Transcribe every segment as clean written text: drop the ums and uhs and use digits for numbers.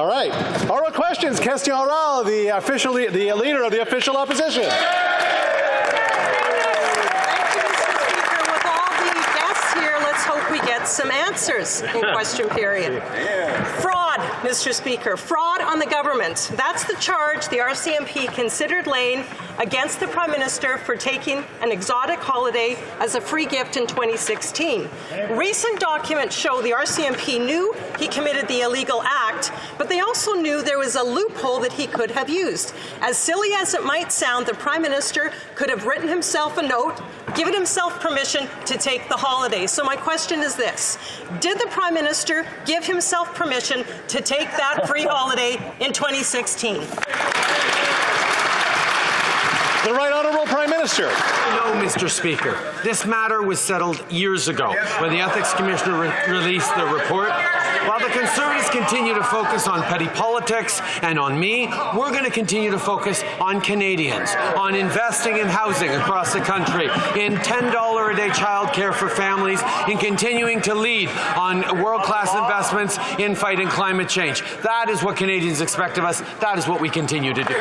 All right. Oral questions. Question orale, the leader of the official opposition. We get some answers in question period. Fraud, Mr. Speaker, fraud on the government. That's the charge the RCMP considered laying against the Prime Minister for taking an exotic holiday as a free gift in 2016. Recent documents show the RCMP knew he committed the illegal act, but they also knew there was a loophole that he could have used. As silly as it might sound, the Prime Minister could have written himself a note, given himself permission to take the holiday. So my question is this: did the Prime Minister give himself permission to take that free holiday in 2016? The Right Honourable Prime Minister. No, Mr. Speaker. This matter was settled years ago when the Ethics Commissioner released the report. While the Conservatives continue to focus on petty politics and on me, we're going to continue to focus on Canadians, on investing in housing across the country, in $10 a day childcare for families, in continuing to lead on world-class investments in fighting climate change. That is what Canadians expect of us. That is what we continue to do.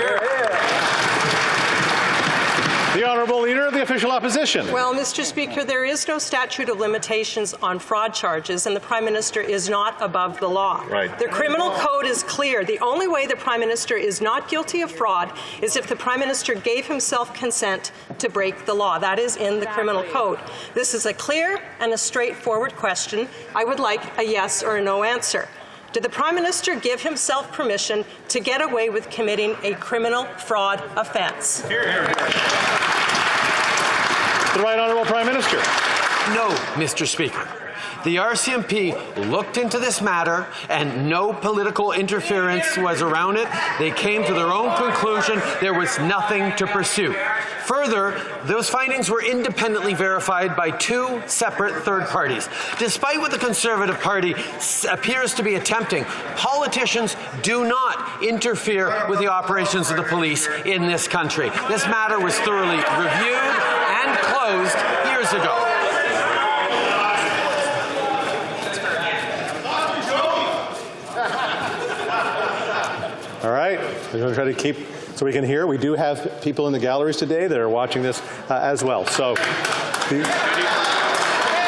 The Honourable Leader of the Official Opposition. Well, Mr. Speaker, there is no statute of limitations on fraud charges, and the Prime Minister is not above the law. Right. The criminal code is clear. The only way the Prime Minister is not guilty of fraud is if the Prime Minister gave himself consent to break the law. That is in the criminal code. This is a clear and a straightforward question. I would like a yes or a no answer. Did the Prime Minister give himself permission to get away with committing a criminal fraud offence? Hear, hear, hear. The Right Honourable Prime Minister. No, Mr. Speaker. The RCMP looked into this matter and no political interference was around it. They came to their own conclusion. There was nothing to pursue. Further, those findings were independently verified by two separate third parties. Despite what the Conservative Party appears to be attempting, politicians do not interfere with the operations of the police in this country. This matter was thoroughly reviewed and closed years ago. All right, we're going to try to keep so we can hear. We do have people in the galleries today that are watching this as well. So, the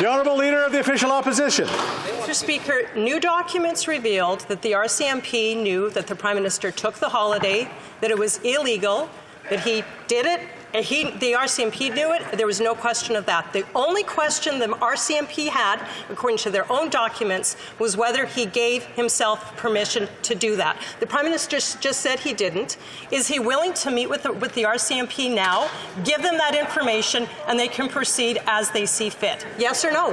Honourable Leader of the Official Opposition. Mr. Speaker, new documents revealed that the RCMP knew that the Prime Minister took the holiday, that it was illegal, that he did it. The RCMP knew it. There was no question of that. The only question the RCMP had, according to their own documents, was whether he gave himself permission to do that. The Prime Minister just said he didn't. Is he willing to meet with the RCMP now, give them that information, and they can proceed as they see fit? Yes or no?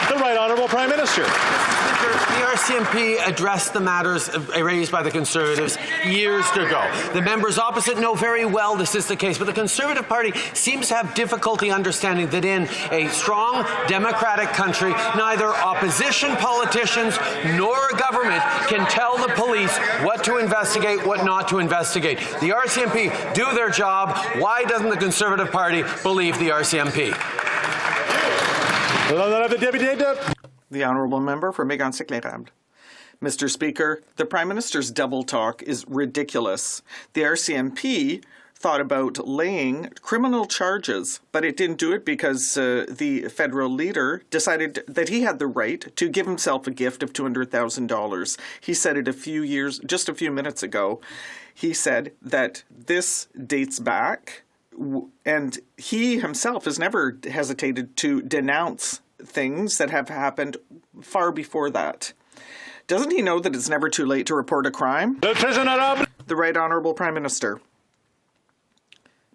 The Right Honourable Prime Minister. The RCMP addressed the matters raised by the Conservatives years ago. The members opposite know very well this is the case, but the Conservative Party seems to have difficulty understanding that in a strong democratic country, neither opposition politicians nor government can tell the police what to investigate, what not to investigate. The RCMP do their job. Why doesn't the Conservative Party believe the RCMP? The Honourable Member for Emergencies Act. Mr. Speaker, the Prime Minister's double talk is ridiculous. The RCMP thought about laying criminal charges, but it didn't do it because the federal leader decided that he had the right to give himself a gift of $200,000. He said it just a few minutes ago. He said that this dates back, and he himself has never hesitated to denounce things that have happened far before that. Doesn't he know that it's never too late to report a crime? The Right Honourable Prime Minister.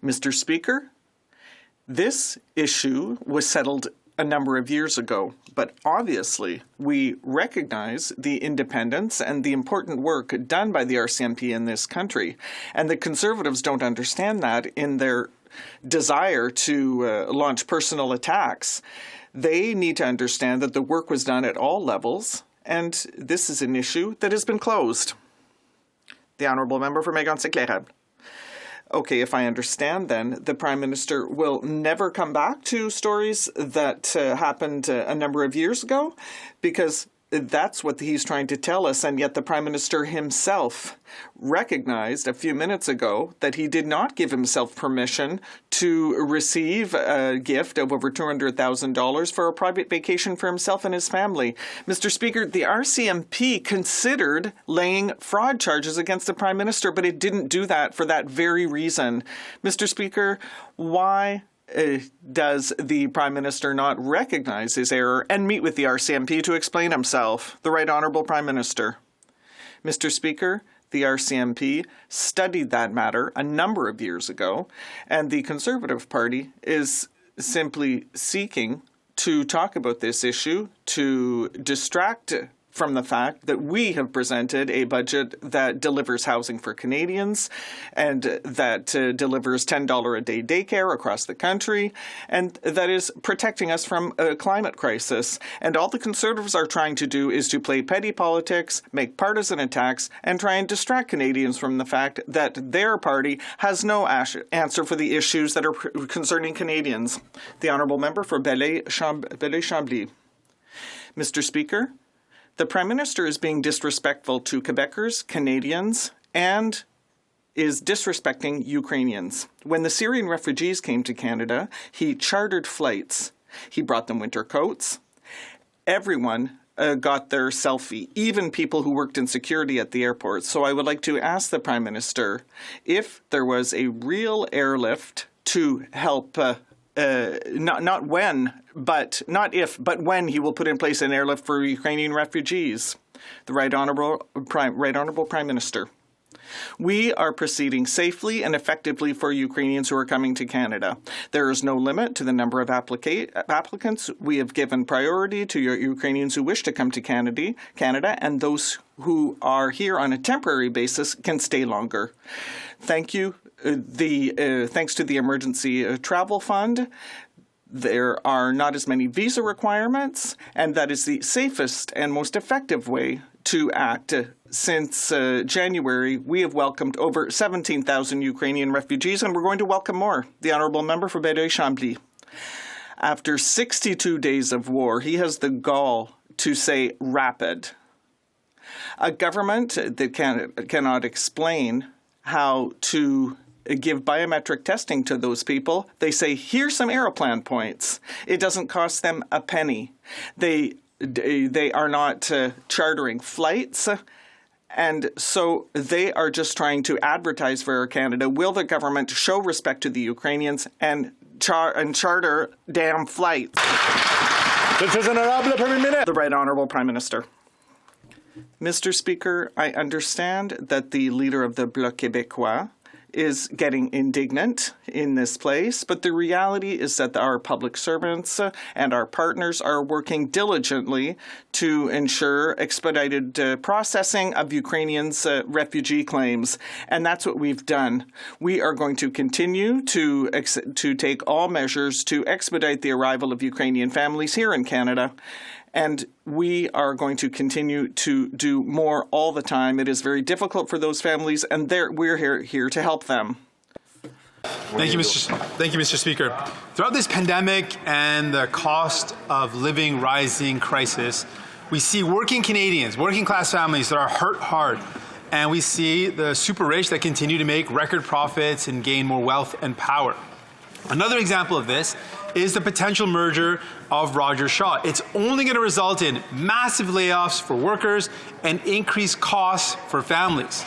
Mr. Speaker, this issue was settled a number of years ago, but obviously we recognize the independence and the important work done by the RCMP in this country, and the Conservatives don't understand that in their desire to launch personal attacks. They need to understand that the work was done at all levels, and this is an issue that has been closed. The Honourable Member for Emergencies Act. Okay, if I understand then, the Prime Minister will never come back to stories that happened a number of years ago, because That's what he's trying to tell us, and yet the Prime Minister himself recognized a few minutes ago that he did not give himself permission to receive a gift of over $200,000 for a private vacation for himself and his family. Mr. Speaker, the RCMP considered laying fraud charges against the Prime Minister, but it didn't do that for that very reason. Mr. Speaker, why does the Prime Minister not recognize his error and meet with the RCMP to explain himself? The Right Honourable Prime Minister. Mr. Speaker, the RCMP studied that matter a number of years ago, and the Conservative Party is simply seeking to talk about this issue to distract from the fact that we have presented a budget that delivers housing for Canadians and that delivers $10 a day daycare across the country and that is protecting us from a climate crisis. And all the Conservatives are trying to do is to play petty politics, make partisan attacks, and try and distract Canadians from the fact that their party has no answer for the issues that are concerning Canadians. The Honourable Member for Belleuil-Chambly. Mr. Speaker, the Prime Minister is being disrespectful to Quebecers, Canadians, and is disrespecting Ukrainians. When the Syrian refugees came to Canada, he chartered flights. He brought them winter coats. Everyone got their selfie, even people who worked in security at the airport. So I would like to ask the Prime Minister if there was a real airlift to help not when he will put in place an airlift for Ukrainian refugees. The Right Honourable Prime Minister. We are proceeding safely and effectively for Ukrainians who are coming to Canada. There is no limit to the number of applicants. We have given priority to Ukrainians who wish to come to Canada, and those who are here on a temporary basis can stay longer. Thank you. Thanks to the Emergency Travel Fund, there are not as many visa requirements, and that is the safest and most effective way to act. Since January, we have welcomed over 17,000 Ukrainian refugees, and we're going to welcome more. The Honourable Member for Belleuil-Chambly. After 62 days of war, he has the gall to say rapid. A government that cannot explain how to give biometric testing to those people. They say, here's some Aeroplan points. It doesn't cost them a penny. They are not chartering flights, and so they are just trying to advertise for Air Canada. Will the government show respect to the Ukrainians and charter damn flights? The Right Honourable Prime Minister. Mr. Speaker, I understand that the leader of the Bloc Québécois is getting indignant in this place, but the reality is that our public servants and our partners are working diligently to ensure expedited processing of Ukrainians' refugee claims, and that's what we've done. We are going to continue to take all measures to expedite the arrival of Ukrainian families here in Canada. And we are going to continue to do more all the time. It is very difficult for those families, and we're here to help them. Thank you, Mr. Speaker. Throughout this pandemic and the cost of living rising crisis, we see working Canadians, working class families that are hurt hard. And we see the super rich that continue to make record profits and gain more wealth and power. Another example of this is the potential merger of Rogers Shaw. It's only going to result in massive layoffs for workers and increased costs for families.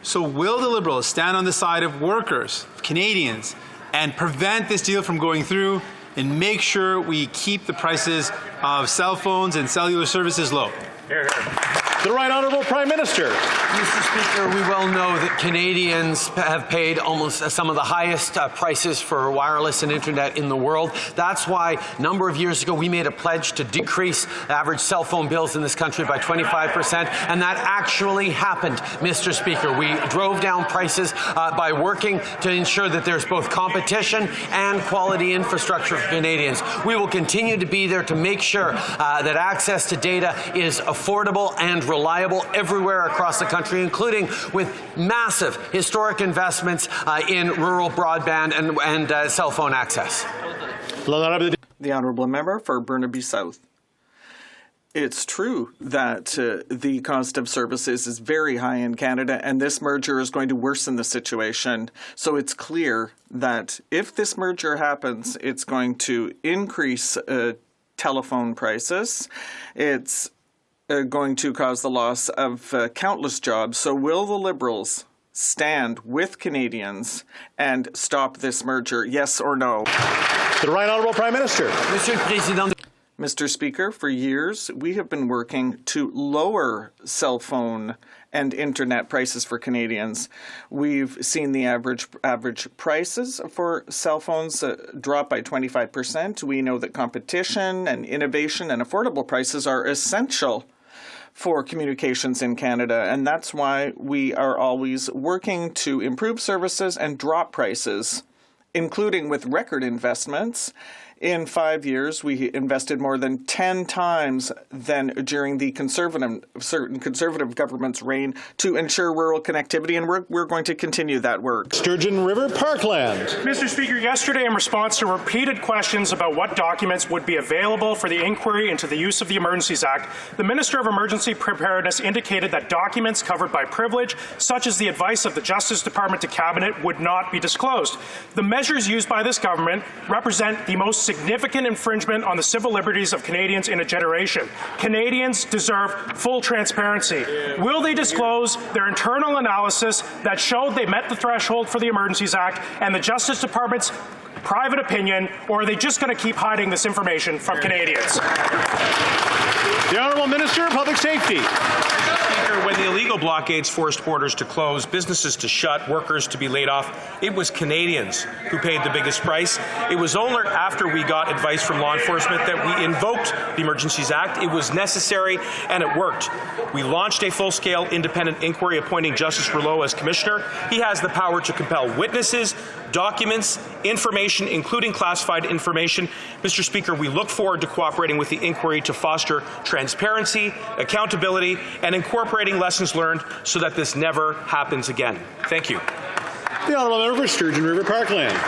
So will the Liberals stand on the side of workers, Canadians, and prevent this deal from going through and make sure we keep the prices of cell phones and cellular services low? Hear, hear. The Right Honourable Prime Minister. Mr. Speaker, we well know that Canadians have paid almost some of the highest prices for wireless and internet in the world. That's why a number of years ago we made a pledge to decrease average cell phone bills in this country by 25%, and that actually happened, Mr. Speaker. We drove down prices by working to ensure that there's both competition and quality infrastructure for Canadians. We will continue to be there to make sure that access to data is affordable and reliable everywhere across the country, including with massive historic investments in rural broadband and cell phone access. The Honourable Member for Burnaby South. It's true that the cost of services is very high in Canada, and this merger is going to worsen the situation. So it's clear that if this merger happens, it's going to increase telephone prices. It's going to cause the loss of countless jobs. So will the Liberals stand with Canadians and stop this merger, yes or no? The right honourable Prime Minister. Monsieur le Président. Mr. Speaker, for years we have been working to lower cell phone and internet prices for Canadians. We've seen the average prices for cell phones drop by 25%. We know that competition and innovation and affordable prices are essential for communications in Canada, and that's why we are always working to improve services and drop prices, including with record investments. In 5 years, we invested more than 10 times than during the certain conservative government's reign to ensure rural connectivity, and we're going to continue that work. Sturgeon River Parkland. Mr. Speaker, yesterday in response to repeated questions about what documents would be available for the inquiry into the use of the Emergencies Act, the Minister of Emergency Preparedness indicated that documents covered by privilege, such as the advice of the Justice Department to Cabinet, would not be disclosed. The measures used by this government represent the most significant infringement on the civil liberties of Canadians in a generation. Canadians deserve full transparency. Will they disclose their internal analysis that showed they met the threshold for the Emergencies Act and the Justice Department's private opinion, or are they just going to keep hiding this information from Canadians? The Honourable Minister of Public Safety. When the illegal blockades forced borders to close, businesses to shut, workers to be laid off, it was Canadians who paid the biggest price. It was only after we got advice from law enforcement that we invoked the Emergencies Act. It was necessary, and it worked. We launched a full-scale independent inquiry appointing Justice Rouleau as Commissioner. He has the power to compel witnesses, documents, information, including classified information. Mr. Speaker, we look forward to cooperating with the inquiry to foster transparency, accountability, and incorporating lessons learned so that this never happens again. Thank you. The Honourable Member for Sturgeon River Parkland.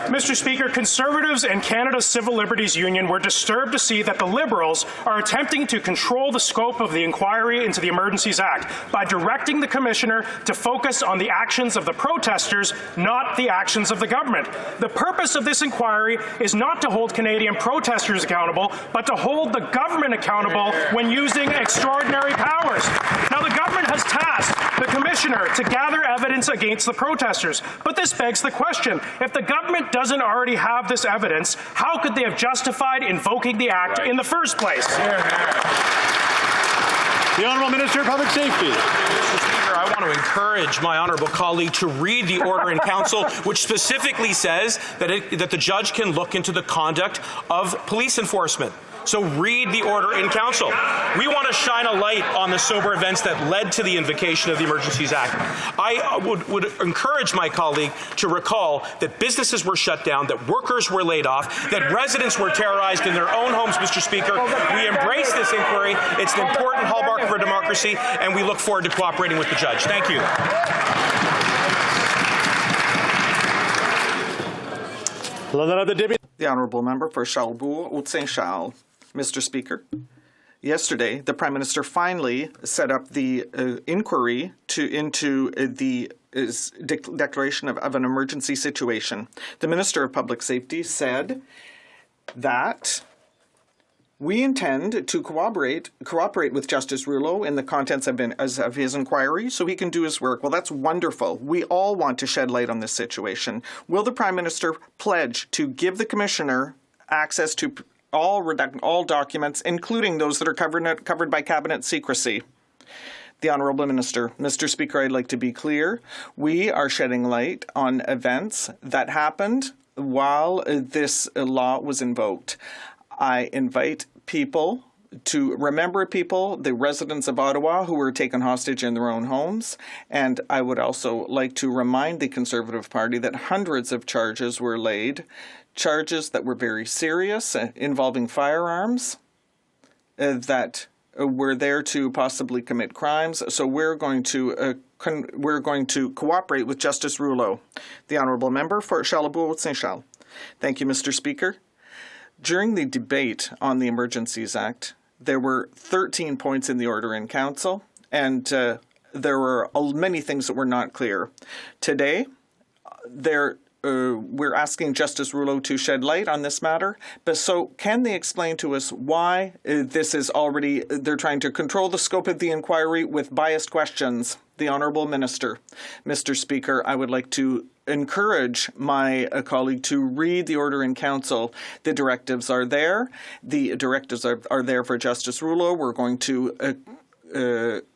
Mr. Speaker, Conservatives and Canada's Civil Liberties Union were disturbed to see that the Liberals are attempting to control the scope of the inquiry into the Emergencies Act by directing the Commissioner to focus on the actions of the protesters, not the actions of the government. The purpose of this inquiry is not to hold Canadian protesters accountable, but to hold the government accountable when using extraordinary powers. Now, the government has tasked the Commissioner to gather evidence against the protesters, but this begs the question, if the government doesn't already have this evidence, how could they have justified invoking the Act in the first place? The Honourable Minister of Public Safety. Mr. Speaker, I want to encourage my honourable colleague to read the order in council, which specifically says that the judge can look into the conduct of police enforcement. So read the order in council. We want to shine a light on the sober events that led to the invocation of the Emergencies Act. I would encourage my colleague to recall that businesses were shut down, that workers were laid off, that residents were terrorized in their own homes, Mr. Speaker. We embrace this inquiry. It's an important hallmark of our democracy, and we look forward to cooperating with the judge. Thank you. The Honourable Member for Charlebourg-Haute-Saint-Charles. Mr. Speaker, yesterday the Prime Minister finally set up the inquiry into the declaration of an emergency situation. The Minister of Public Safety said that we intend to cooperate with Justice Rouleau in the contents of his inquiry so he can do his work. Well, that's wonderful. We all want to shed light on this situation. Will the Prime Minister pledge to give the Commissioner access to all documents, including those that are covered by Cabinet secrecy? The Honourable Minister. Mr. Speaker, I'd like to be clear. We are shedding light on events that happened while this law was invoked. I invite people to remember the residents of Ottawa who were taken hostage in their own homes. And I would also like to remind the Conservative Party that hundreds of charges were laid, charges that were very serious, involving firearms, that were there to possibly commit crimes. So we're going to cooperate with Justice Rouleau. The Honourable Member for Charlebourg-Saint-Charles. Thank you, Mr. Speaker. During the debate on the Emergencies Act, There were 13 points in the order in council, and there were many things that were not clear. Today, we're asking Justice Rouleau to shed light on this matter. But so can they explain to us why this is already, they're trying to control the scope of the inquiry with biased questions? The Honourable Minister. Mr. Speaker, I would like to encourage my colleague to read the order in council. The directives are there. The directives are there for Justice Rouleau. We're going to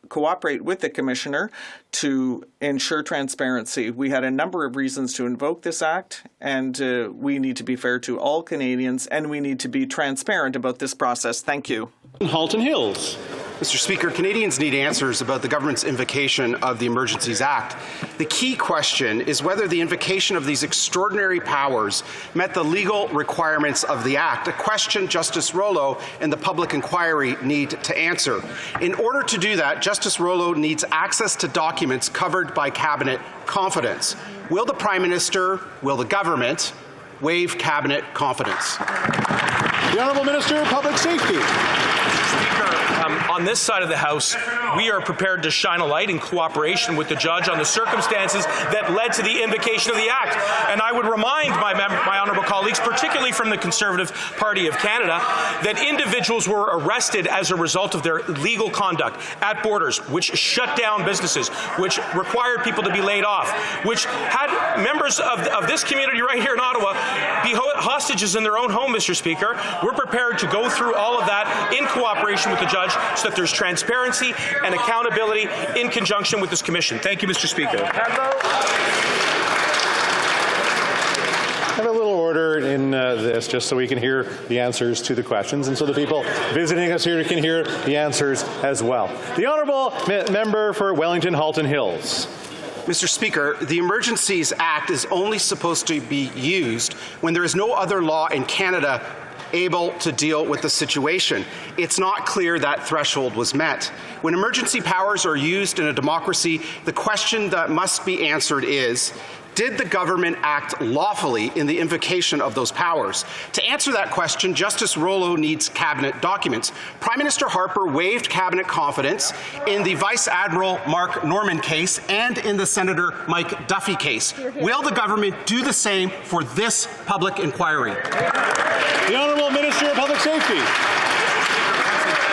cooperate with the Commissioner to ensure transparency. We had a number of reasons to invoke this act, and we need to be fair to all Canadians, and we need to be transparent about this process. Thank you. Halton Hills. Mr. Speaker, Canadians need answers about the government's invocation of the Emergencies Act. The key question is whether the invocation of these extraordinary powers met the legal requirements of the Act, a question Justice Rouleau and the public inquiry need to answer. In order to do that, Justice Rouleau needs access to documents covered by Cabinet confidence. Will the Prime Minister, will the government waive Cabinet confidence? The Honourable Minister of Public Safety. Speaker, on this side of the House, we are prepared to shine a light in cooperation with the judge on the circumstances that led to the invocation of the Act. And I would remind my honourable colleagues, particularly from the Conservative Party of Canada, that individuals were arrested as a result of their illegal conduct at borders, which shut down businesses, which required people to be laid off, which had members of this community right here in Ottawa be hostages in their own home, Mr. Speaker. We're prepared to go through all of that in cooperation with the judge so that there's transparency and accountability in conjunction with this commission. Thank you, Mr. Speaker. Have a little order in this, just so we can hear the answers to the questions, and so the people visiting us here can hear the answers as well. The Honourable Member for Wellington Halton Hills. Mr. Speaker, the Emergencies Act is only supposed to be used when there is no other law in Canada able to deal with the situation. It's not clear that threshold was met. When emergency powers are used in a democracy, the question that must be answered is, did the government act lawfully in the invocation of those powers? To answer that question, Justice Rouleau needs Cabinet documents. Prime Minister Harper waived Cabinet confidence in the Vice Admiral Mark Norman case and in the Senator Mike Duffy case. Will the government do the same for this public inquiry? The Honourable Minister of Public Safety.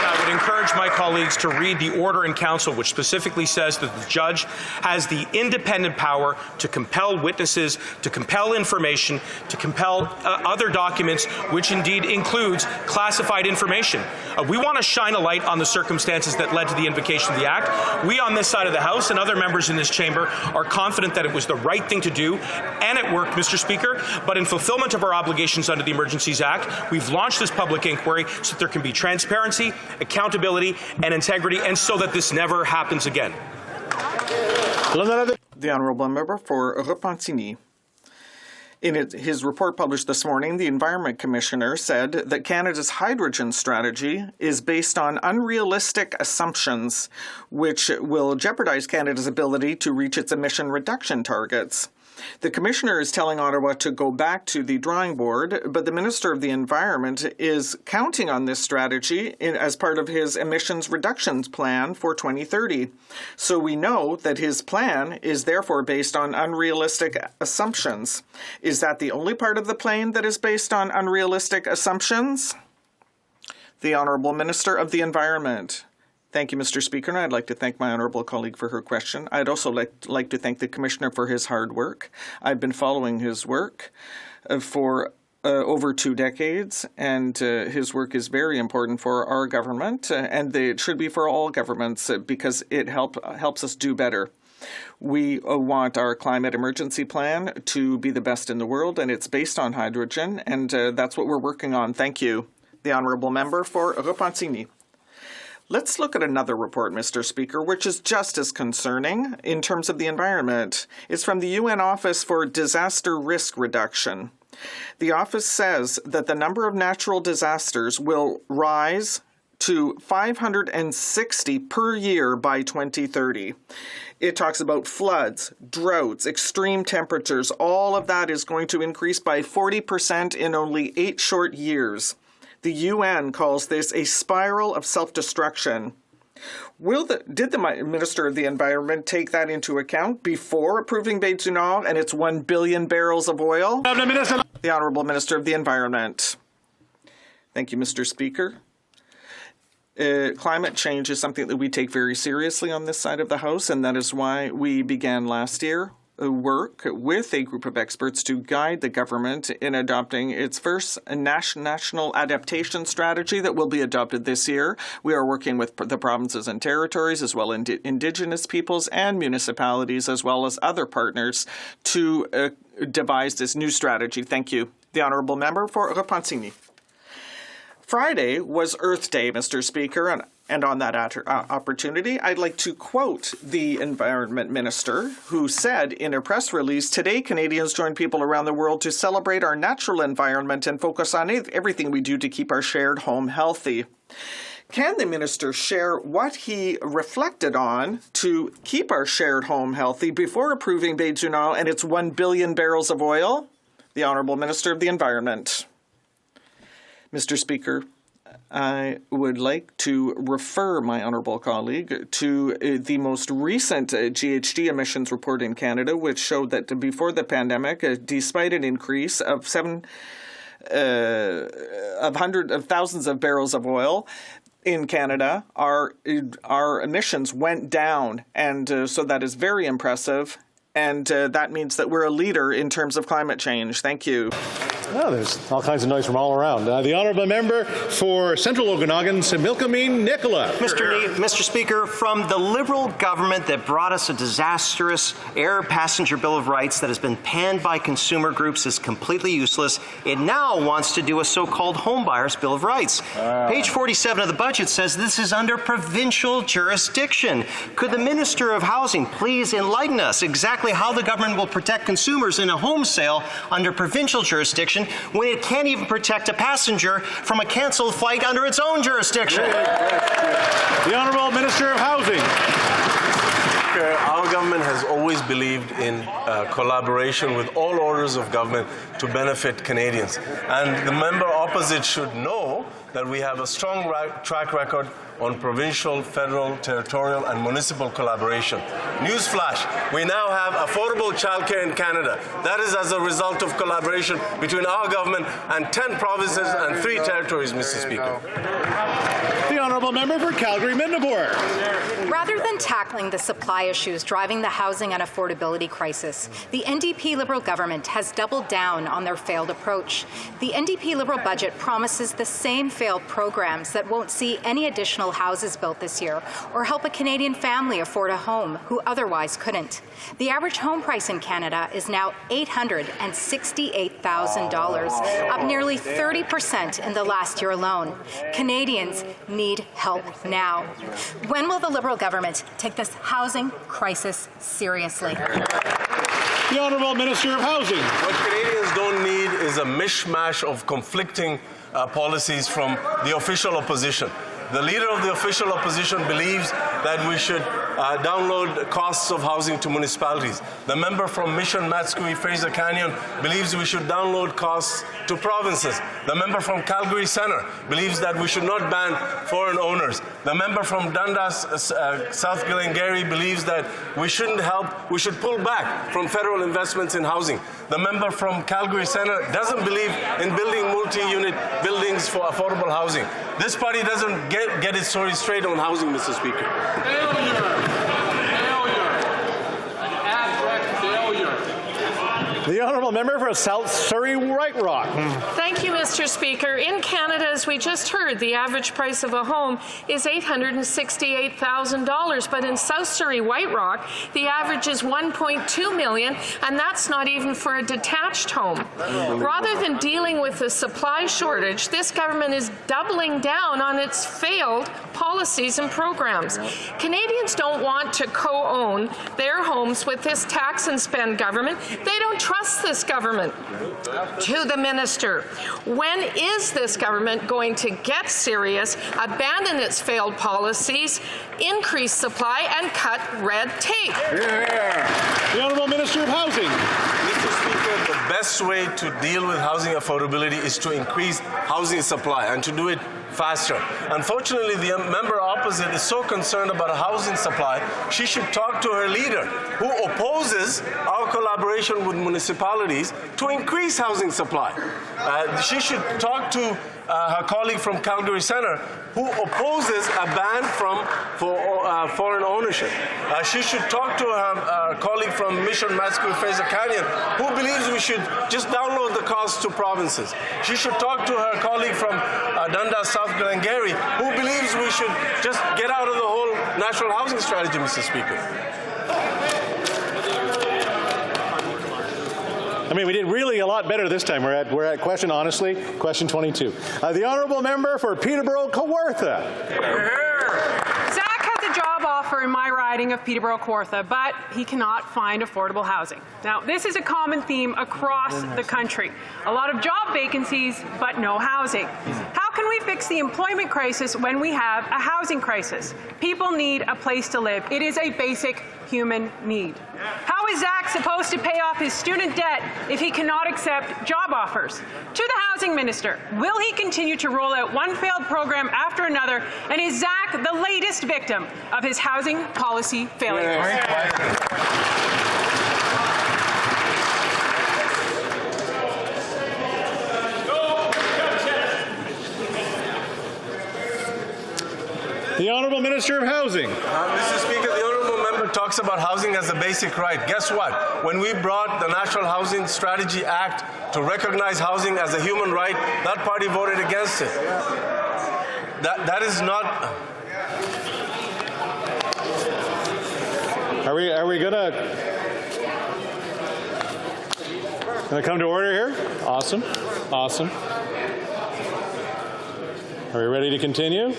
I would encourage my colleagues to read the order in council, which specifically says that the judge has the independent power to compel witnesses, to compel information, to compel other documents, which indeed includes classified information. We want to shine a light on the circumstances that led to the invocation of the Act. We on this side of the House and other members in this chamber are confident that it was the right thing to do, and it worked, Mr. Speaker. But in fulfillment of our obligations under the Emergencies Act, we've launched this public inquiry so that there can be transparency, accountability, and integrity, and so that this never happens again. The Honourable Member for Repentigny. In his report published this morning, the Environment Commissioner said that Canada's hydrogen strategy is based on unrealistic assumptions, which will jeopardize Canada's ability to reach its emission reduction targets. The Commissioner is telling Ottawa to go back to the drawing board, but the Minister of the Environment is counting on this strategy as part of his emissions reductions plan for 2030. So we know that his plan is therefore based on unrealistic assumptions. Is that the only part of the plan that is based on unrealistic assumptions? The Honourable Minister of the Environment. Thank you, Mr. Speaker, and I'd like to thank my honourable colleague for her question. I'd also like to thank the Commissioner for his hard work. I've been following his work for over 2 decades, and his work is very important for our government, and it should be for all governments because it helps us do better. We want our climate emergency plan to be the best in the world, and it's based on hydrogen, and that's what we're working on. Thank you. The Honourable Member for Repentigny. Let's look at another report, Mr. Speaker, which is just as concerning in terms of the environment. It's from the UN Office for Disaster Risk Reduction. The office says that the number of natural disasters will rise to 560 per year by 2030. It talks about floods, droughts, extreme temperatures. All of that is going to increase by 40% in only 8 short years. The UN calls this a spiral of self-destruction. Did the Minister of the Environment take that into account before approving Bay du Nord and its 1 billion barrels of oil? The Honourable Minister of the Environment. Thank you, Mr. Speaker. Climate change is something that we take very seriously on this side of the House, and that is why we began last year work with a group of experts to guide the government in adopting its first national adaptation strategy that will be adopted this year. We are working with the provinces and territories, as well as Indigenous peoples and municipalities, as well as other partners, to devise this new strategy. Thank you. The Honourable Member for Repentigny. Friday was Earth Day, Mr. Speaker, and on that opportunity, I'd like to quote the Environment Minister, who said in a press release, "Today, Canadians join people around the world to celebrate our natural environment and focus on everything we do to keep our shared home healthy." Can the minister share what he reflected on to keep our shared home healthy before approving Bay du Nord and its 1 billion barrels of oil? The Honourable Minister of the Environment. Mr. Speaker, I would like to refer my honourable colleague to the most recent GHG emissions report in Canada, which showed that before the pandemic, despite an increase of hundreds of thousands of barrels of oil in Canada, our emissions went down, and so that is very impressive. And that means that we're a leader in terms of climate change. Thank you. Well, there's all kinds of noise from all around. The Honourable Member for Central Okanagan, Similkameen Nicola. Mr. Speaker, from the Liberal government that brought us a disastrous air passenger bill of rights that has been panned by consumer groups as completely useless, it now wants to do a so-called homebuyers bill of rights. Page 47 of the budget says this is under provincial jurisdiction. Could the Minister of Housing please enlighten us exactly how the government will protect consumers in a home sale under provincial jurisdiction when it can't even protect a passenger from a cancelled flight under its own jurisdiction? The Honourable Minister of Housing. Our government has always believed in collaboration with all orders of government to benefit Canadians. And the member opposite should know that we have a strong track record on provincial, federal, territorial, and municipal collaboration. Newsflash, we now have affordable childcare in Canada. That is as a result of collaboration between our government and 10 provinces and 3 territories, Mr. Speaker. The Honourable Member for Calgary-Midnapore. Rather than tackling the supply issues driving the housing and affordability crisis, the NDP Liberal government has doubled down on their failed approach. The NDP Liberal budget promises the same failed programs that won't see any additional houses built this year or help a Canadian family afford a home who otherwise couldn't. The average home price in Canada is now $868,000, up nearly 30% in the last year alone. Canadians need help now. When will the Liberal government take this housing crisis seriously? The Honourable Minister of Housing. What Canadians don't need is a mishmash of conflicting policies from the official opposition. The leader of the official opposition believes that we should download costs of housing to municipalities. The member from Mission Matskui Fraser Canyon believes we should download costs to provinces. The member from Calgary Centre believes that we should not ban foreign owners. The member from Dundas South Glengarry believes that we shouldn't we should pull back from federal investments in housing. The member from Calgary Centre doesn't believe in building multi-unit buildings for affordable housing. This party doesn't get its story straight on housing, Mr. Speaker. The Honourable Member for South Surrey White Rock. Thank you, Mr. Speaker. In Canada, as we just heard, the average price of a home is $868,000, but in South Surrey White Rock, the average is $1.2 million, and that's not even for a detached home. Rather than dealing with the supply shortage, this government is doubling down on its failed policies and programs. Canadians don't want to co-own their homes with this tax and spend government. They don't trust this government. To the minister, when is this government going to get serious, abandon its failed policies, increase supply, and cut red tape? The Honourable Minister of Housing. Mr. Speaker, the best way to deal with housing affordability is to increase housing supply and to do it faster. Unfortunately, the member opposite is so concerned about housing supply, she should talk to her leader, who opposes our collaboration with municipalities to increase housing supply. She should talk to her colleague from Calgary Centre, who opposes a ban for foreign ownership. She should talk to her colleague from Mission Mascouche Fraser Canyon, who believes we should just download the costs to provinces. She should talk to her colleague from Dundas, South Glengarry, who believes we should just get out of the whole national housing strategy, Mr. Speaker. I mean, we did really a lot better this time. We're at question, honestly, question 22. The honourable member for Peterborough-Kawartha. Zach has a job offer in my riding of Peterborough-Kawartha, but he cannot find affordable housing. Now, this is a common theme across the country. A lot of job vacancies, but no housing. How can we fix the employment crisis when we have a housing crisis? People need a place to live. It is a basic human need. How is Zach supposed to pay off his student debt if he cannot accept job offers? To the housing minister, will he continue to roll out one failed program after another? And is Zach the latest victim of his housing policy failures? The Honourable Minister of Housing. Mr. Speaker, the honourable member talks about housing as a basic right. Guess what? When we brought the National Housing Strategy Act to recognize housing as a human right, that party voted against it. That is not. Are we gonna come to order here? Awesome. Awesome. Are we ready to continue?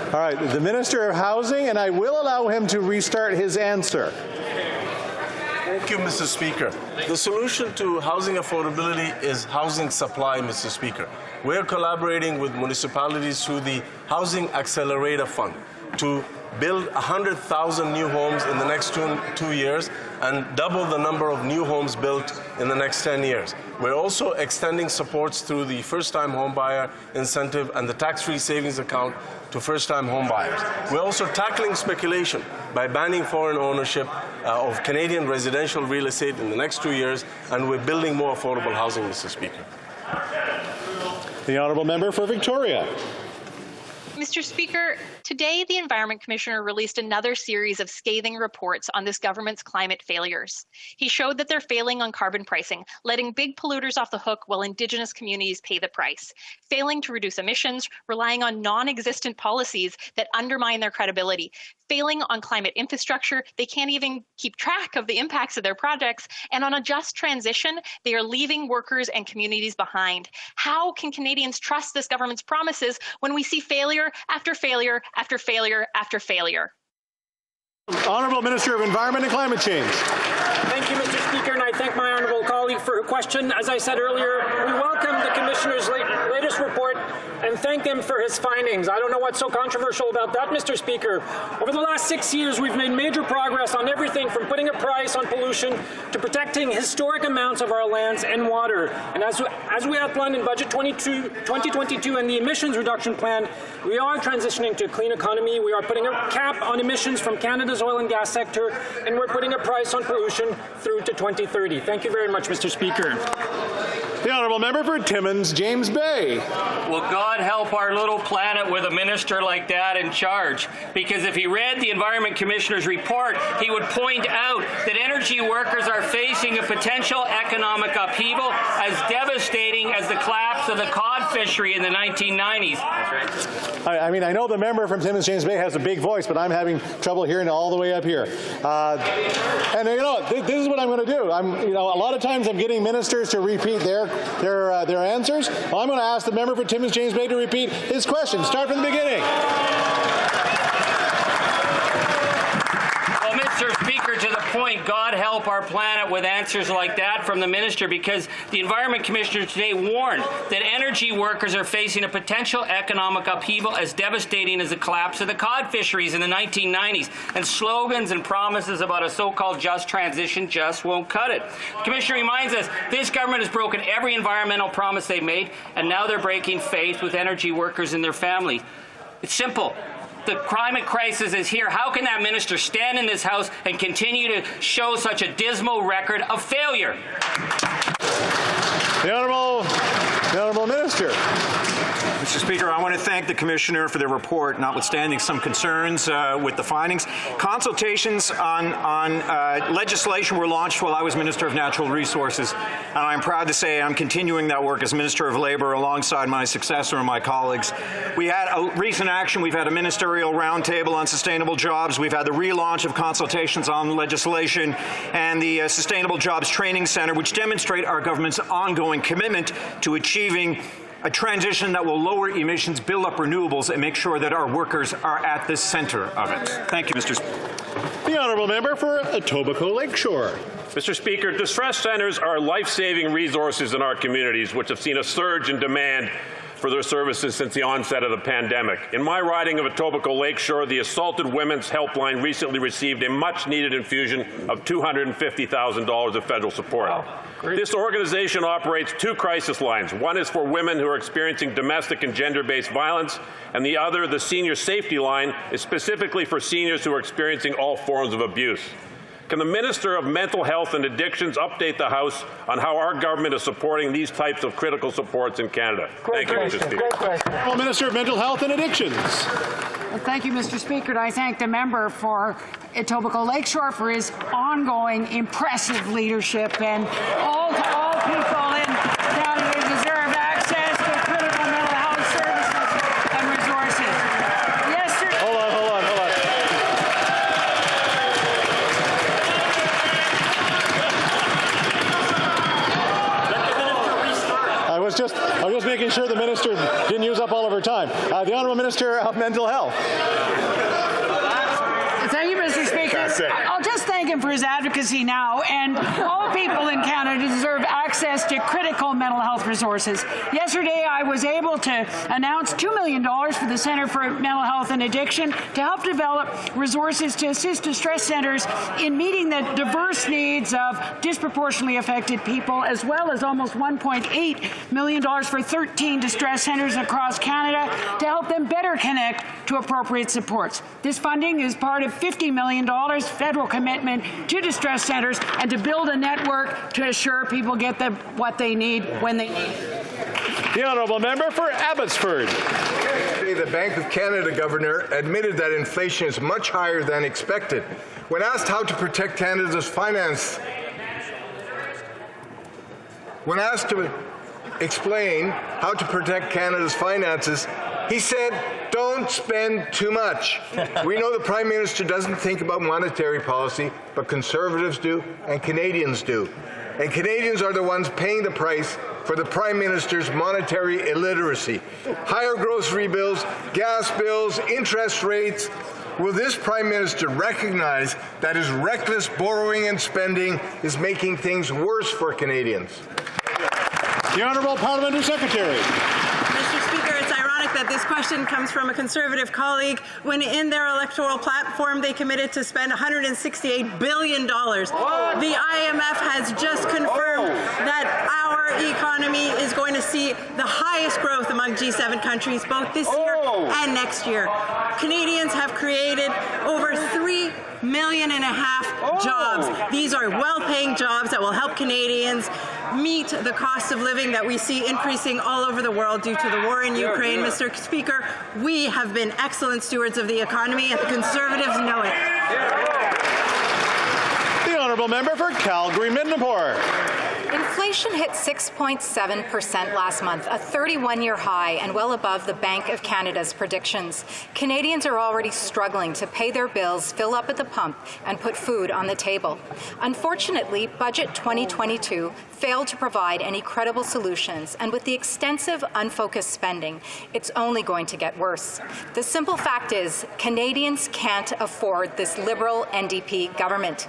All right, the Minister of Housing, and I will allow him to restart his answer. Thank you, Mr. Speaker. The solution to housing affordability is housing supply, Mr. Speaker. We're collaborating with municipalities through the Housing Accelerator Fund to build 100,000 new homes in the next two years and double the number of new homes built in the next 10 years. We're also extending supports through the first-time homebuyer incentive and the tax-free savings account to first-time homebuyers. We're also tackling speculation by banning foreign ownership of Canadian residential real estate in the next 2 years, and we're building more affordable housing, Mr. Speaker. The Honourable Member for Victoria. Mr. Speaker, today the Environment Commissioner released another series of scathing reports on this government's climate failures. He showed that they're failing on carbon pricing, letting big polluters off the hook while Indigenous communities pay the price, failing to reduce emissions, relying on non-existent policies that undermine their credibility, failing on climate infrastructure, they can't even keep track of the impacts of their projects, and on a just transition, they are leaving workers and communities behind. How can Canadians trust this government's promises when we see failure after failure after failure after failure? Honourable Minister of Environment and Climate Change. Thank you, Mr. Speaker, and I thank my honourable colleague for her question. As I said earlier, we welcome the Commissioner's latest report and thank him for his findings. I don't know what's so controversial about that, Mr. Speaker. Over the last 6 years, we've made major progress on everything from putting a price on pollution to protecting historic amounts of our lands and water. And as we outlined in Budget 2022 and the emissions reduction plan, we are transitioning to a clean economy. We are putting a cap on emissions from Canada's oil and gas sector, and we're putting a price on pollution through to 2030. Thank you very much, Mr. Speaker. The Honourable Member for Timmins, James Bay. Well, God help our little planet with a minister like that in charge. Because if he read the Environment Commissioner's report, he would point out that energy workers are facing a potential economic upheaval as devastating as the collapse of the cod fishery in the 1990s. I mean, I know the member from Timmins, James Bay has a big voice, but I'm having trouble hearing it all the way up here. And you know, this is what I'm going to do. A lot of times I'm getting ministers to repeat their answers. Well, I'm going to ask the member for Timmins, James Bay to repeat his question. Start from the beginning. Well, Mr. Speaker, to the point, God help help our planet with answers like that from the minister, because the Environment Commissioner today warned that energy workers are facing a potential economic upheaval as devastating as the collapse of the cod fisheries in the 1990s. And slogans and promises about a so-called just transition just won't cut it. The Commissioner reminds us this government has broken every environmental promise they've made, and now they're breaking faith with energy workers and their families. It's simple. The climate crisis is here. How can that minister stand in this House and continue to show such a dismal record of failure? The Honourable Minister. Mr. Speaker, I want to thank the Commissioner for the report, notwithstanding some concerns with the findings. Consultations on legislation were launched while I was Minister of Natural Resources, and I'm proud to say I'm continuing that work as Minister of Labour alongside my successor and my colleagues. We had a recent action. We've had a ministerial roundtable on sustainable jobs. We've had the relaunch of consultations on legislation and the Sustainable Jobs Training Centre, which demonstrate our government's ongoing commitment to achieving a transition that will lower emissions, build up renewables, and make sure that our workers are at the centre of it. Thank you, Mr. Speaker. The Honourable Member for Etobicoke Lakeshore. Mr. Speaker, distress centres are life-saving resources in our communities, which have seen a surge in demand for their services since the onset of the pandemic. In my riding of Etobicoke Lakeshore, the Assaulted Women's Helpline recently received a much-needed infusion of $250,000 of federal support. Wow. This organization operates two crisis lines. One is for women who are experiencing domestic and gender-based violence, and the other, the Senior Safety Line, is specifically for seniors who are experiencing all forms of abuse. Can the Minister of Mental Health and Addictions update the House on how our government is supporting these types of critical supports in Canada? Thank you, Mr. Speaker. Minister of Mental Health and Addictions. Well, thank you, Mr. Speaker. And I thank the member for Etobicoke Lakeshore for his ongoing impressive leadership. And all people in Canada deserve access to critical mental health services and resources. Yesterday. Hold on. I was just making sure the minister didn't use up all of her time. The Honourable Minister of Mental Health. Thank you, Mr. Speaker. I'll just thank him for his advocacy now, and all people in Canada deserve access to critical mental health resources. Yesterday, I was able to announce $2 million for the Centre for Mental Health and Addiction to help develop resources to assist distress centres in meeting the diverse needs of disproportionately affected people, as well as almost $1.8 million for 13 distress centres across Canada to help them better connect to appropriate supports. This funding is part of $50 million federal commitment to distress centres and to build a network to assure people get what they need when they need it. The Honourable Member for Abbotsford. Yesterday, the Bank of Canada Governor admitted that inflation is much higher than expected. When asked how to protect Canada's finance, when asked to explain how to protect Canada's finances, he said, "Don't spend too much." We know the Prime Minister doesn't think about monetary policy, but Conservatives do and Canadians do. And Canadians are the ones paying the price for the Prime Minister's monetary illiteracy. Higher grocery bills, gas bills, interest rates. Will this Prime Minister recognize that his reckless borrowing and spending is making things worse for Canadians? The Honourable Parliamentary Secretary. Mr. Speaker, it's ironic that this question comes from a Conservative colleague when in their electoral platform they committed to spend $168 billion. What? The IMF has just confirmed that our economy is going to see the highest growth among G7 countries both this year and next year. Canadians have created over 3.5 million jobs. These are well-paying jobs that will help Canadians meet the cost of living that we see increasing all over the world due to the war in Ukraine. Mr. Speaker, we have been excellent stewards of the economy, and the Conservatives know it. The Honourable Member for Calgary-Midnapore. Inflation hit 6.7% last month, a 31-year high and well above the Bank of Canada's predictions. Canadians are already struggling to pay their bills, fill up at the pump, and put food on the table. Unfortunately, Budget 2022 failed to provide any credible solutions, and with the extensive, unfocused spending, it's only going to get worse. The simple fact is, Canadians can't afford this Liberal NDP government.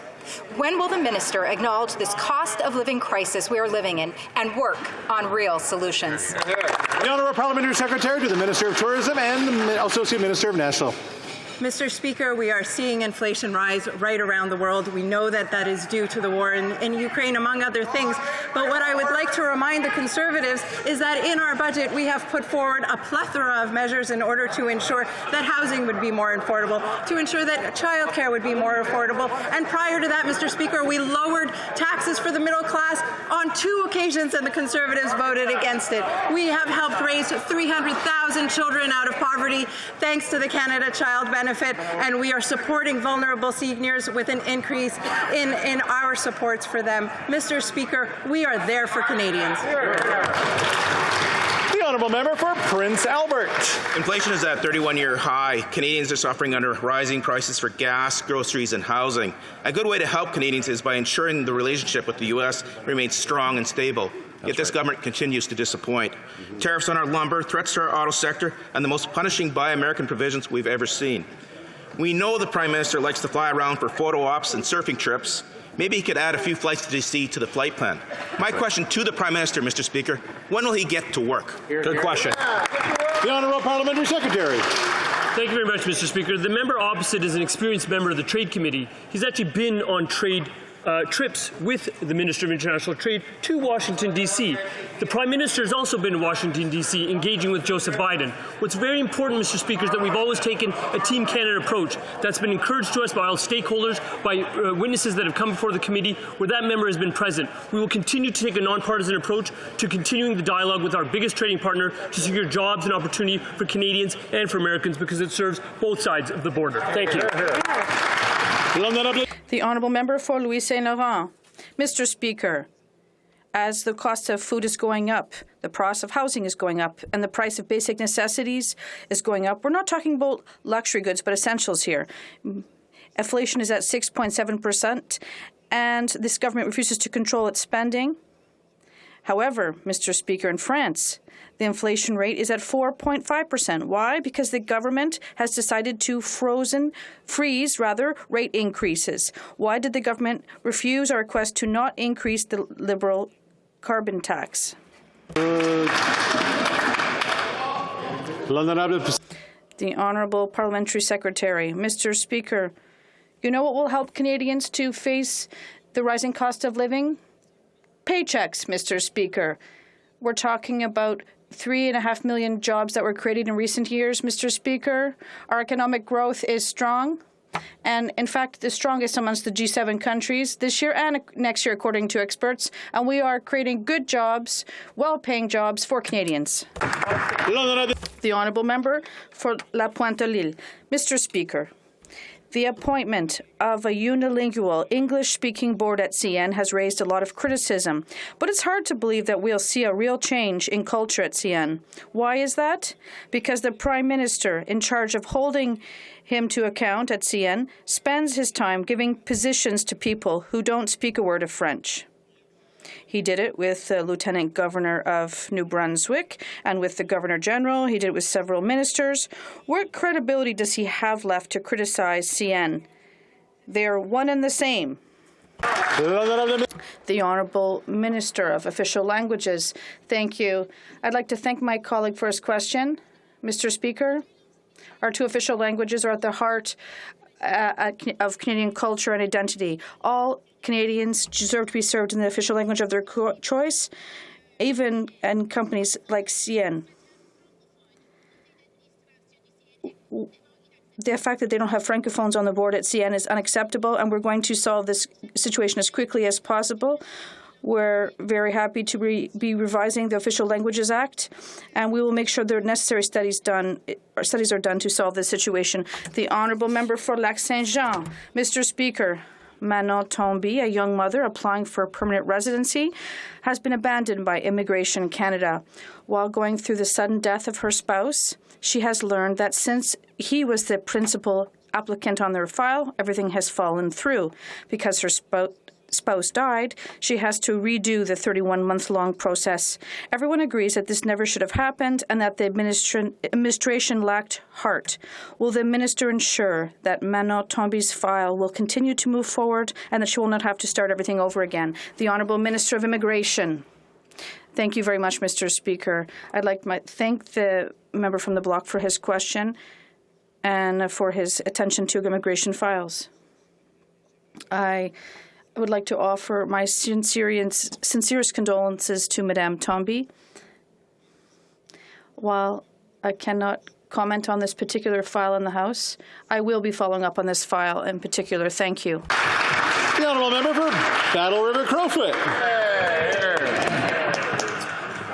When will the minister acknowledge this cost of living crisis we are living in and work on real solutions? The Honourable Parliamentary Secretary to the Minister of Tourism and the Associate Minister of National. Mr. Speaker, we are seeing inflation rise right around the world. We know that that is due to the war in Ukraine, among other things. But what I would like to remind the Conservatives is that in our budget, we have put forward a plethora of measures in order to ensure that housing would be more affordable, to ensure that childcare would be more affordable. And prior to that, Mr. Speaker, we lowered taxes for the middle class on 2 occasions, and the Conservatives voted against it. We have helped raise 300,000 children out of poverty thanks to the Canada Child Benefit. And we are supporting vulnerable seniors with an increase in our supports for them. Mr. Speaker, we are there for Canadians. The Honourable Member for Prince Albert. Inflation is at a 31-year high. Canadians are suffering under rising prices for gas, groceries, and housing. A good way to help Canadians is by ensuring the relationship with the U.S. remains strong and stable. Yet this government continues to disappoint. Tariffs on our lumber, threats to our auto sector, and the most punishing Buy American provisions we've ever seen. We know the Prime Minister likes to fly around for photo ops and surfing trips. Maybe he could add a few flights to D.C. to the flight plan. My question to the Prime Minister, Mr. Speaker, when will he get to work? Good question. The Honourable Parliamentary Secretary. Thank you very much, Mr. Speaker. The member opposite is an experienced member of the Trade Committee. He's actually been on trade trips with the Minister of International Trade to Washington, D.C. The Prime Minister has also been in Washington, D.C., engaging with Joseph Biden. What's very important, Mr. Speaker, is that we've always taken a Team Canada approach. That's been encouraged to us by all stakeholders, by witnesses that have come before the committee, where that member has been present. We will continue to take a nonpartisan approach to continuing the dialogue with our biggest trading partner to secure jobs and opportunity for Canadians and for Americans, because it serves both sides of the border. Thank you. The Honourable Member for Louis Saint Laurent. Mr. Speaker, as the cost of food is going up, the price of housing is going up, and the price of basic necessities is going up, we're not talking about luxury goods, but essentials here. Inflation is at 6.7%, and this government refuses to control its spending. However, Mr. Speaker, in France, the inflation rate is at 4.5%. Why? Because the government has decided to freeze rate increases. Why did the government refuse our request to not increase the Liberal carbon tax? The Honourable Parliamentary Secretary. Mr. Speaker, you know what will help Canadians to face the rising cost of living? Paychecks, Mr. Speaker. We're talking about 3.5 million jobs that were created in recent years, Mr. Speaker. Our economic growth is strong, and in fact, the strongest amongst the G7 countries this year and next year, according to experts. And we are creating good jobs, well-paying jobs for Canadians. The Honourable Member for La Pointe-à-L'Île. Mr. Speaker, the appointment of a unilingual English-speaking board at CN has raised a lot of criticism, but it's hard to believe that we'll see a real change in culture at CN. Why is that? Because the Prime Minister, in charge of holding him to account at CN, spends his time giving positions to people who don't speak a word of French. He did it with the Lieutenant Governor of New Brunswick and with the Governor General. He did it with several ministers. What credibility does he have left to criticize CN? They're one and the same. The Honourable Minister of Official Languages. Thank you. I'd like to thank my colleague for his question. Mr. Speaker, our 2 official languages are at the heart of Canadian culture and identity. All Canadians deserve to be served in the official language of their choice, even in companies like CN. The fact that they don't have francophones on the board at CN is unacceptable, and we're going to solve this situation as quickly as possible. We're very happy to be revising the Official Languages Act, and we will make sure there are necessary studies are done to solve this situation. The Honourable Member for Lac-Saint-Jean. Mr. Speaker, Manon Tomby, a young mother applying for permanent residency, has been abandoned by Immigration Canada. While going through the sudden death of her spouse, she has learned that since he was the principal applicant on their file, everything has fallen through because her spouse died, she has to redo the 31-month-long process. Everyone agrees that this never should have happened and that the administration lacked heart. Will the minister ensure that Manon Tomby's file will continue to move forward and that she will not have to start everything over again? The Honourable Minister of Immigration. Thank you very much, Mr. Speaker. I'd like to thank the member from the bloc for his question and for his attention to immigration files. I would like to offer my sincerest condolences to Madame Tomby. While I cannot comment on this particular file in the House, I will be following up on this file in particular. Thank you. The Honourable Member for Battle River Crowfoot.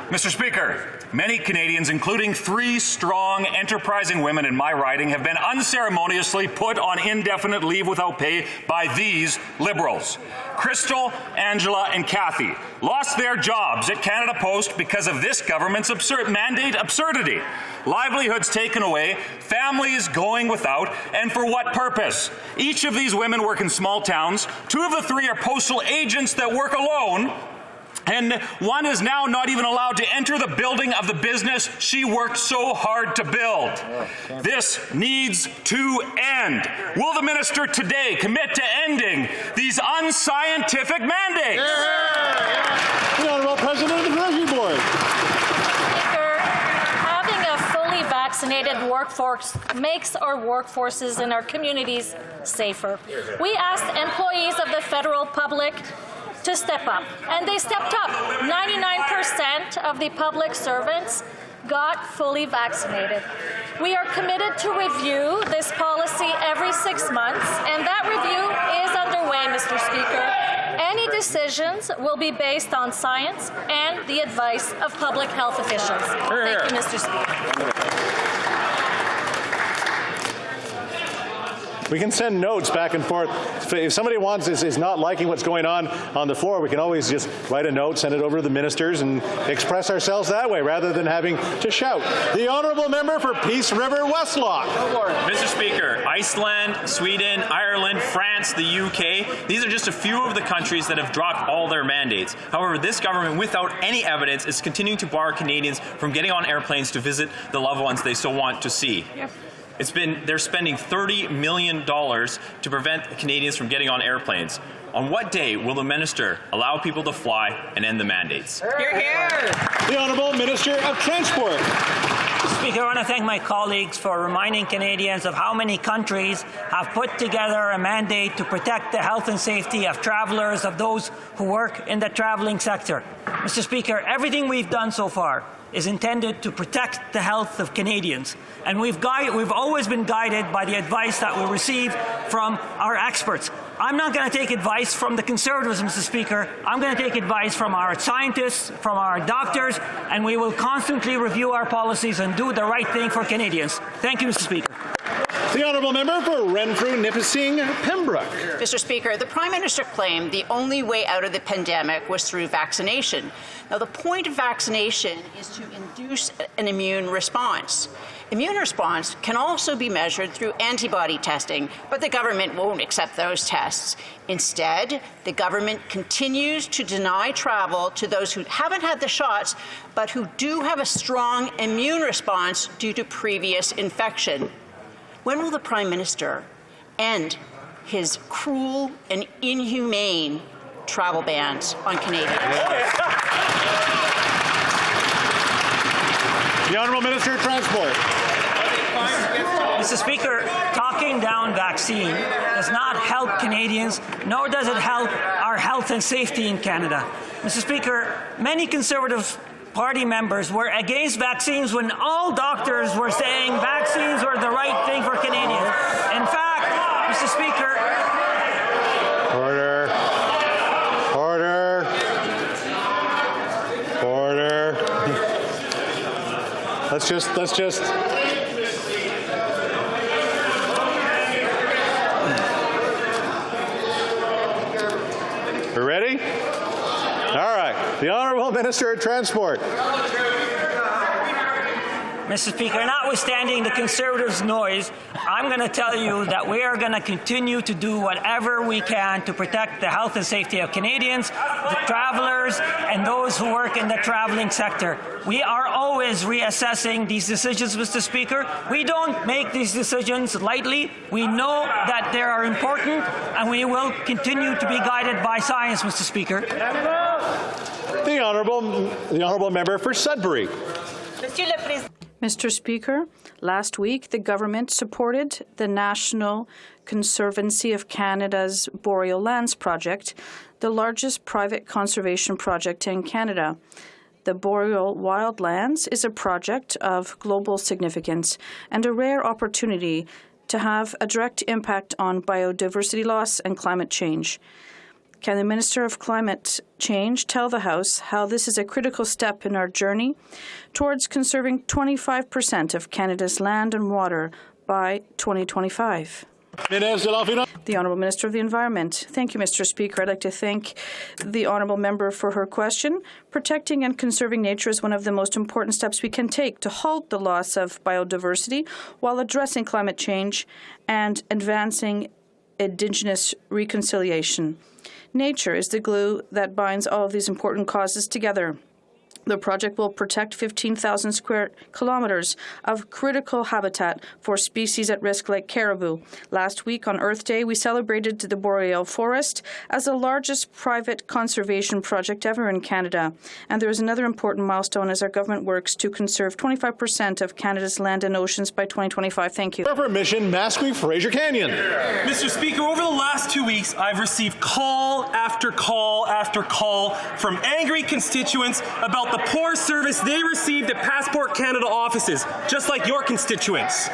Mr. Speaker, many Canadians, including 3 strong, enterprising women in my riding, have been unceremoniously put on indefinite leave without pay by these Liberals. Crystal, Angela, and Kathy lost their jobs at Canada Post because of this government's mandate absurdity. Livelihoods taken away, families going without, and for what purpose? Each of these women work in small towns. 2 of the 3 are postal agents that work alone. And one is now not even allowed to enter the building of the business she worked so hard to build. This needs to end. Will the minister today commit to ending these unscientific mandates? The Honourable President of the Treasury Board. Speaker, having a fully vaccinated workforce makes our workforces in our communities safer. We asked employees of the federal public to step up, and they stepped up. 99% of the public servants got fully vaccinated. We are committed to review this policy every 6 months, and that review is underway, Mr. Speaker. Any decisions will be based on science and the advice of public health officials. Thank you, Mr. Speaker. We can send notes back and forth. If somebody is not liking what's going on the floor, we can always just write a note, send it over to the ministers, and express ourselves that way rather than having to shout. The Honourable Member for Peace River Westlock. Mr. Speaker, Iceland, Sweden, Ireland, France, the UK, these are just a few of the countries that have dropped all their mandates. However, this government, without any evidence, is continuing to bar Canadians from getting on airplanes to visit the loved ones they so want to see. Yep. They're spending $30 million to prevent Canadians from getting on airplanes. On what day will the minister allow people to fly and end the mandates? Hear, hear. The Honourable Minister of Transport. Speaker, I want to thank my colleagues for reminding Canadians of how many countries have put together a mandate to protect the health and safety of travellers, of those who work in the travelling sector. Mr. Speaker, everything we've done so far is intended to protect the health of Canadians. And we've always been guided by the advice that we receive from our experts. I'm not going to take advice from the Conservatives, Mr. Speaker. I'm going to take advice from our scientists, from our doctors, and we will constantly review our policies and do the right thing for Canadians. Thank you, Mr. Speaker. The Honourable Member for Renfrew, Nipissing, Pembroke. Mr. Speaker, the Prime Minister claimed the only way out of the pandemic was through vaccination. Now, the point of vaccination is to induce an immune response. Immune response can also be measured through antibody testing, but the government won't accept those tests. Instead, the government continues to deny travel to those who haven't had the shots, but who do have a strong immune response due to previous infection. When will the Prime Minister end his cruel and inhumane travel bans on Canadians? The Honourable Minister of Transport. Mr. Speaker, talking down vaccine does not help Canadians, nor does it help our health and safety in Canada. Mr. Speaker, many Conservative Party members were against vaccines when all doctors were saying vaccines were the right thing for Canadians. In fact, Mr. Speaker... Order. Order. Order. Let's just... We're ready? All right. The Honourable Minister of Transport. Mr. Speaker, notwithstanding the Conservatives' noise, I'm going to tell you that we are going to continue to do whatever we can to protect the health and safety of Canadians, the travellers, and those who work in the travelling sector. We are always reassessing these decisions, Mr. Speaker. We don't make these decisions lightly. We know that they are important, and we will continue to be guided by science, Mr. Speaker. The honourable member for Sudbury. Mr. Speaker, last week the government supported the National Conservancy of Canada's Boreal Lands project, the largest private conservation project in Canada. The Boreal Wildlands is a project of global significance and a rare opportunity to have a direct impact on biodiversity loss and climate change. Can the Minister of Climate Change tell the House how this is a critical step in our journey towards conserving 25% of Canada's land and water by 2025? The Honourable Minister of the Environment. Thank you, Mr. Speaker. I'd like to thank the Honourable Member for her question. Protecting and conserving nature is one of the most important steps we can take to halt the loss of biodiversity while addressing climate change and advancing Indigenous reconciliation. Nature is the glue that binds all of these important causes together. The project will protect 15,000 square kilometers of critical habitat for species at risk like caribou. Last week on Earth Day, we celebrated the Boreal Forest as the largest private conservation project ever in Canada. And there is another important milestone as our government works to conserve 25% of Canada's land and oceans by 2025. Thank you. For Mission Masque Fraser Canyon. Mr. Speaker, over the last 2 weeks, I've received call after call after call from angry constituents about the poor service they received at Passport Canada offices, just like your constituents.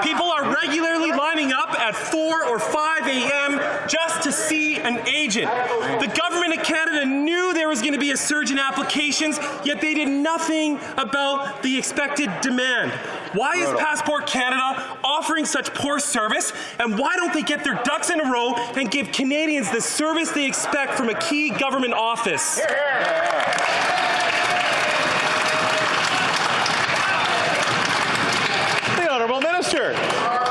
People are regularly lining up at 4 or 5 a.m. just to see an agent. The government of Canada knew there was going to be a surge in applications, yet they did nothing about the expected demand. Why is Passport Canada offering such poor service, and why don't they get their ducks in a row and give Canadians the service they expect from a key government office? Minister.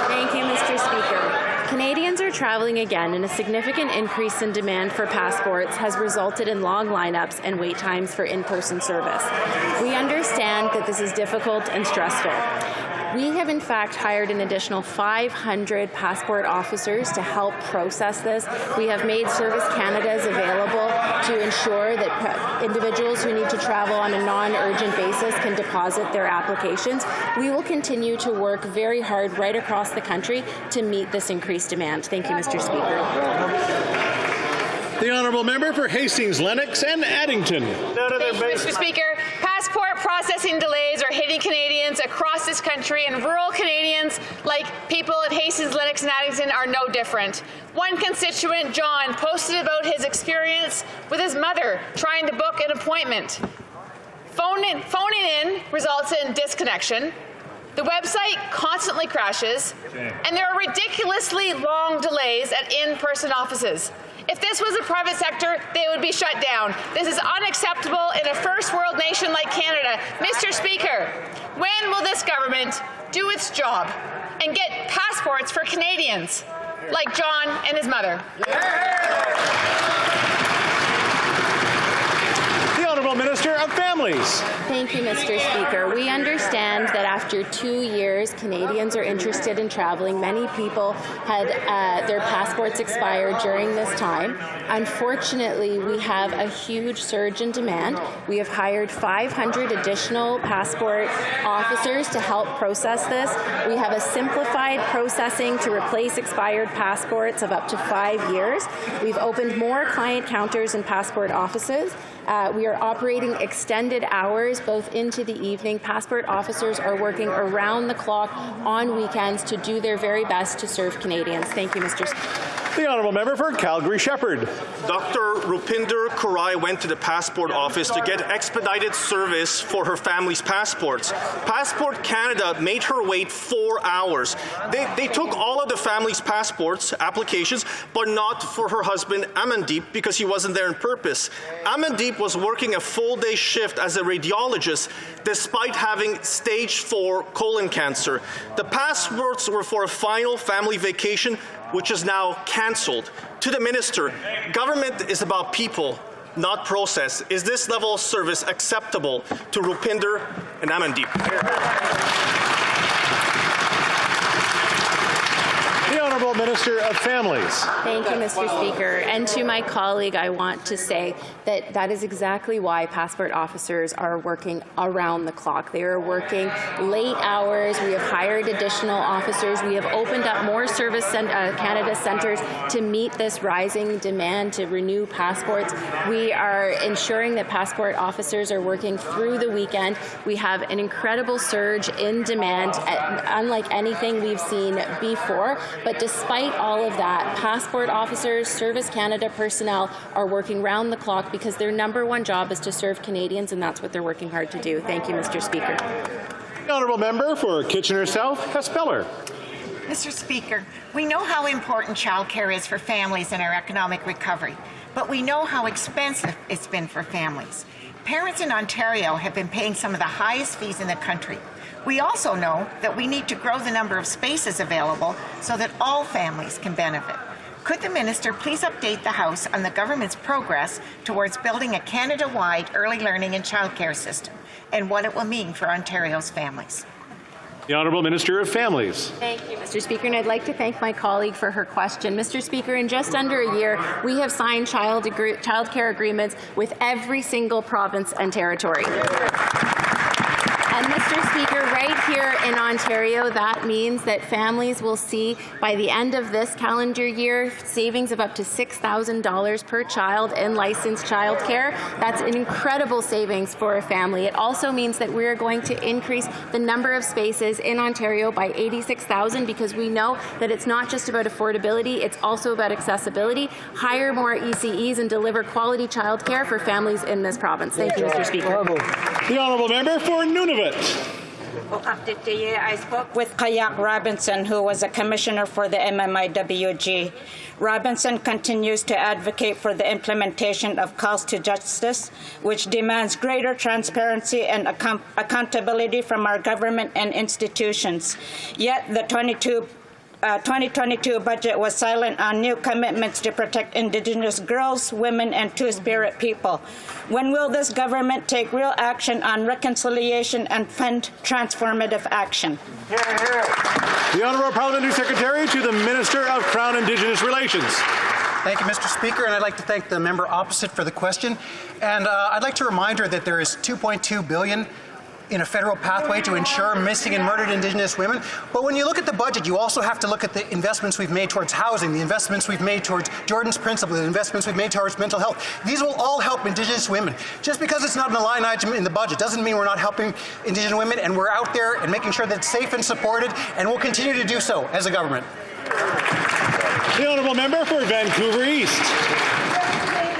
Thank you, Mr. Speaker. Canadians are traveling again, and a significant increase in demand for passports has resulted in long lineups and wait times for in-person service. We understand that this is difficult and stressful. We have in fact hired an additional 500 passport officers to help process this. We have made Service Canadas available to ensure that individuals who need to travel on a non-urgent basis can deposit their applications. We will continue to work very hard right across the country to meet this increased demand. Thank you, Mr. Speaker. The honourable member for Hastings, Lennox and Addington. Mr. Speaker, passport processing delays are hitting Canadians across this country, and rural Canadians, like people at Hastings, Lennox and Addington, are no different. One constituent, John, posted about his experience with his mother trying to book an appointment. Phoning in results in disconnection. The website constantly crashes, and there are ridiculously long delays at in-person offices. If this was a private sector, they would be shut down. This is unacceptable in a first world nation like Canada. Mr. Speaker, when will this government do its job and get passports for Canadians like John and his mother? Minister of Families. Thank you, Mr. Speaker. We understand that after 2 years, Canadians are interested in traveling. Many people had their passports expired during this time. Unfortunately, we have a huge surge in demand. We have hired 500 additional passport officers to help process this. We have a simplified processing to replace expired passports of up to 5 years. We've opened more client counters in passport offices. We are operating extended hours, both into the evening. Passport officers are working around the clock on weekends to do their very best to serve Canadians. Thank you, Mr. Speaker. The honourable member for Calgary-Shepherd. Dr. Rupinder Kurai went to the passport office to get expedited service for her family's passports. Passport Canada made her wait 4 hours. They took all of the family's passports applications, but not for her husband Amandeep because he wasn't there on purpose. Amandeep was working a full-day shift as a radiologist despite having stage 4 colon cancer. The passports were for a final family vacation, which is now cancelled. To the minister, government is about people, not process. Is this level of service acceptable to Rupinder and Amandeep? The Honourable Minister of Families. Thank you, Mr. Speaker. And to my colleague, I want to say that that is exactly why passport officers are working around the clock. They are working late hours. We have hired additional officers. We have opened up more Service Canada centres to meet this rising demand to renew passports. We are ensuring that passport officers are working through the weekend. We have an incredible surge in demand, unlike anything we've seen before. But despite all of that, passport officers, Service Canada personnel are working round the clock because their number one job is to serve Canadians, and that's what they're working hard to do. Thank you, Mr. Speaker. The honourable member for Kitchener South, Hespeller. Mr. Speaker, we know how important childcare is for families in our economic recovery, but we know how expensive it's been for families. Parents in Ontario have been paying some of the highest fees in the country. We also know that we need to grow the number of spaces available so that all families can benefit. Could the minister please update the House on the government's progress towards building a Canada-wide early learning and childcare system and what it will mean for Ontario's families? The Honourable Minister of Families. Thank you, Mr. Speaker, and I'd like to thank my colleague for her question. Mr. Speaker, in just under a year, we have signed childcare agreements with every single province and territory. And Mr. Speaker, right here in Ontario, that means that families will see by the end of this calendar year savings of up to $6,000 per child in licensed childcare. That's an incredible savings for a family. It also means that we're going to increase the number of spaces in Ontario by 86,000 because we know that it's not just about affordability, it's also about accessibility. Hire more ECEs and deliver quality childcare for families in this province. Thank you, Mr. Speaker. The honourable member for Nunavut. I spoke with Kayak Robinson, who was a commissioner for the MMIWG. Robinson continues to advocate for the implementation of calls to justice, which demands greater transparency and accountability from our government and institutions. Yet the 2022 budget was silent on new commitments to protect Indigenous girls, women, and Two-Spirit people. When will this government take real action on reconciliation and fund transformative action? The Honourable Parliamentary Secretary to the Minister of Crown Indigenous Relations. Thank you, Mr. Speaker, and I'd like to thank the member opposite for the question. And I'd like to remind her that there is $2.2 billion in a federal pathway to ensure missing and murdered Indigenous women. But when you look at the budget, you also have to look at the investments we've made towards housing, the investments we've made towards Jordan's Principle, the investments we've made towards mental health. These will all help Indigenous women. Just because it's not in a line item in the budget doesn't mean we're not helping Indigenous women, and we're out there and making sure that it's safe and supported, and we'll continue to do so as a government. The honourable member for Vancouver East.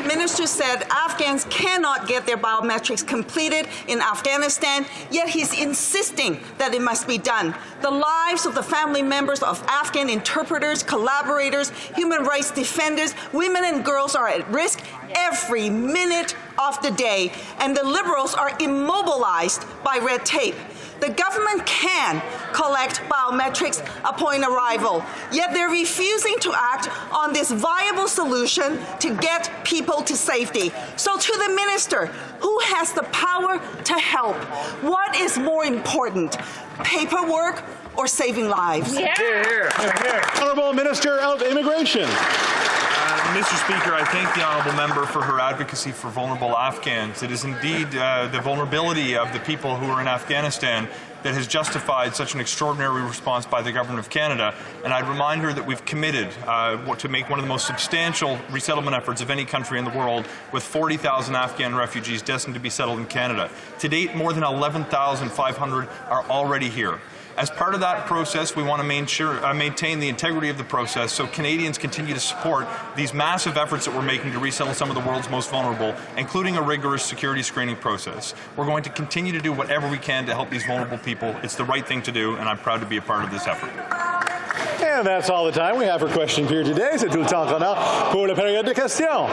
Minister said Afghans cannot get their biometrics completed in Afghanistan, yet he's insisting that it must be done. The lives of the family members of Afghan interpreters, collaborators, human rights defenders, women and girls are at risk every minute of the day, and the Liberals are immobilized by red tape. The government can collect biometrics upon arrival, yet they're refusing to act on this viable solution to get people to safety. So to the minister, who has the power to help, what is more important, paperwork or saving lives? Yeah. Here. Honourable Minister of Immigration. Mr. Speaker, I thank the honourable member for her advocacy for vulnerable Afghans. It is indeed the vulnerability of the people who are in Afghanistan that has justified such an extraordinary response by the Government of Canada. And I'd remind her that we've committed to make one of the most substantial resettlement efforts of any country in the world, with 40,000 Afghan refugees destined to be settled in Canada. To date, more than 11,500 are already here. As part of that process, we want to maintain the integrity of the process so Canadians continue to support these massive efforts that we're making to resettle some of the world's most vulnerable, including a rigorous security screening process. We're going to continue to do whatever we can to help these vulnerable people. It's the right thing to do, and I'm proud to be a part of this effort. And that's all the time we have for question period today. C'est tout le temps qu'on a pour la période de questions.